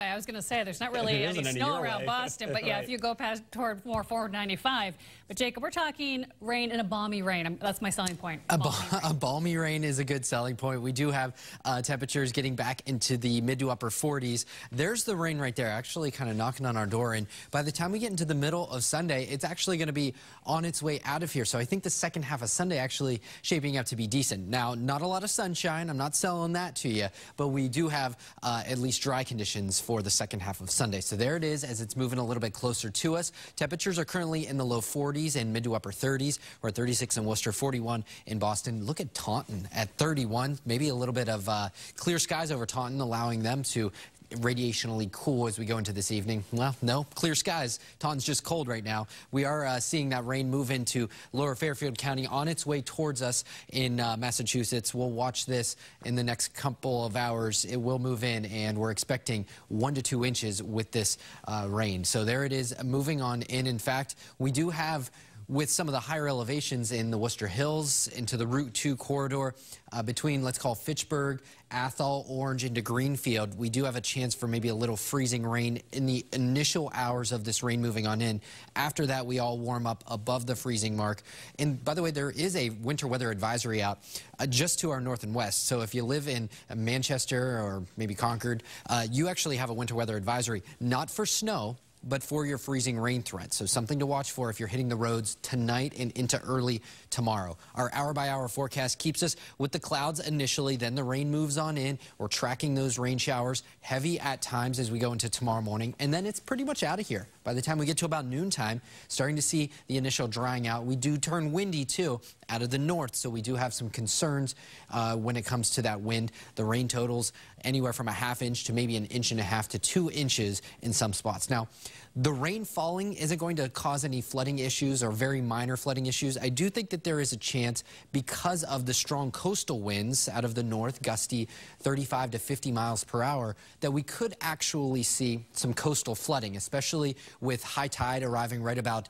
I was going to say there's not really any snow around Boston, but yeah, right. If you go past toward more 495. But Jacob, we're talking rain and a balmy rain. That's my selling point. A balmy rain is a good selling point. We do have temperatures getting back into the mid to upper 40s. There's the rain right there, actually kind of knocking on our door. And by the time we get into the middle of Sunday, it's actually going to be on its way out of here. So I think the second half of Sunday actually shaping up to be decent. Now, not a lot of sunshine. I'm not selling that to you, but we do have at least dry conditions for the second half of Sunday. So there it is as it's moving a little bit closer to us. Temperatures are currently in the low 40s and mid to upper 30s. We're at 36 in Worcester, 41 in Boston. Look at Taunton at 31. Maybe a little bit of clear skies over Taunton, allowing them to radiationally cool as we go into this evening. Well, no, clear skies. Taunton's just cold right now. We are seeing that rain move into lower Fairfield County on its way towards us in Massachusetts. We'll watch this in the next couple of hours. It will move in, and we're expecting 1 to 2 inches with this rain. So there it is moving on in. In fact, we do have, with some of the higher elevations in the Worcester Hills into the Route 2 corridor between, let's call Fitchburg, Athol, Orange into Greenfield, we do have a chance for maybe a little freezing rain in the initial hours of this rain moving on in. After that, we all warm up above the freezing mark. And by the way, there is a winter weather advisory out just to our north and west. So if you live in Manchester or maybe Concord, you actually have a winter weather advisory, not for snow, but for your freezing rain threat. So something to watch for if you're hitting the roads tonight and into early tomorrow. Our hour-by-hour forecast keeps us with the clouds initially, then the rain moves on in. We're tracking those rain showers, heavy at times as we go into tomorrow morning, and then it's pretty much out of here. By the time we get to about noontime, starting to see the initial drying out. We do turn windy, too, out of the north, so we do have some concerns when it comes to that wind. The rain totals anywhere from a ½ inch to maybe 1.5 inches to 2 inches in some spots. Now, the rain falling isn't going to cause any flooding issues or very minor flooding issues. I do think that there is a chance, because of the strong coastal winds out of the north, gusty 35 to 50 miles per hour, that we could actually see some coastal flooding, especially with high tide arriving right about,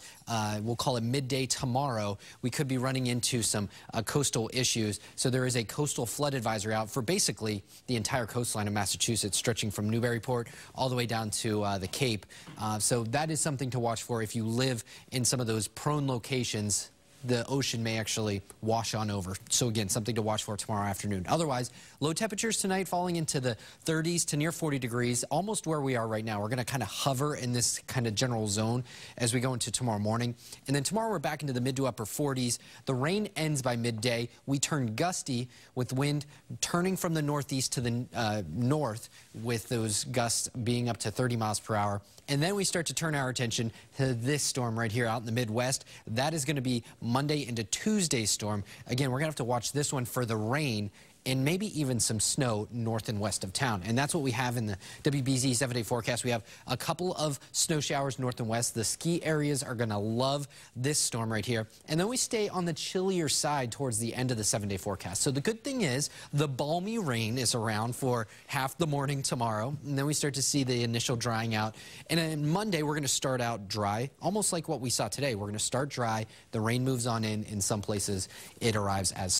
we'll call it midday tomorrow. We could be running into some coastal issues. So there is a coastal flood advisory out for basically the entire coastline of Massachusetts, stretching from Newburyport all the way down to the Cape. So that is something to watch for if you live in some of those prone locations. The ocean may actually wash on over. So again, something to watch for tomorrow afternoon. Otherwise, low temperatures tonight falling into the 30s to near 40 degrees, almost where we are right now. We're going to kind of hover in this kind of general zone as we go into tomorrow morning. And then tomorrow we're back into the mid to upper 40s. The rain ends by midday. We turn gusty with wind turning from the northeast to the north, with those gusts being up to 30 miles per hour. And then we start to turn our attention to this storm right here out in the Midwest. That is going to be Monday into Tuesday's storm. Again, we're going to have to watch this one for the rain and maybe even some snow north and west of town. And that's what we have in the WBZ 7-day forecast. We have a couple of snow showers north and west. The ski areas are going to love this storm right here. And then we stay on the chillier side towards the end of the 7-day forecast. So the good thing is the balmy rain is around for half the morning tomorrow. And then we start to see the initial drying out. And then Monday, we're going to start out dry, almost like what we saw today. We're going to start dry. The rain moves on in some places. It arrives as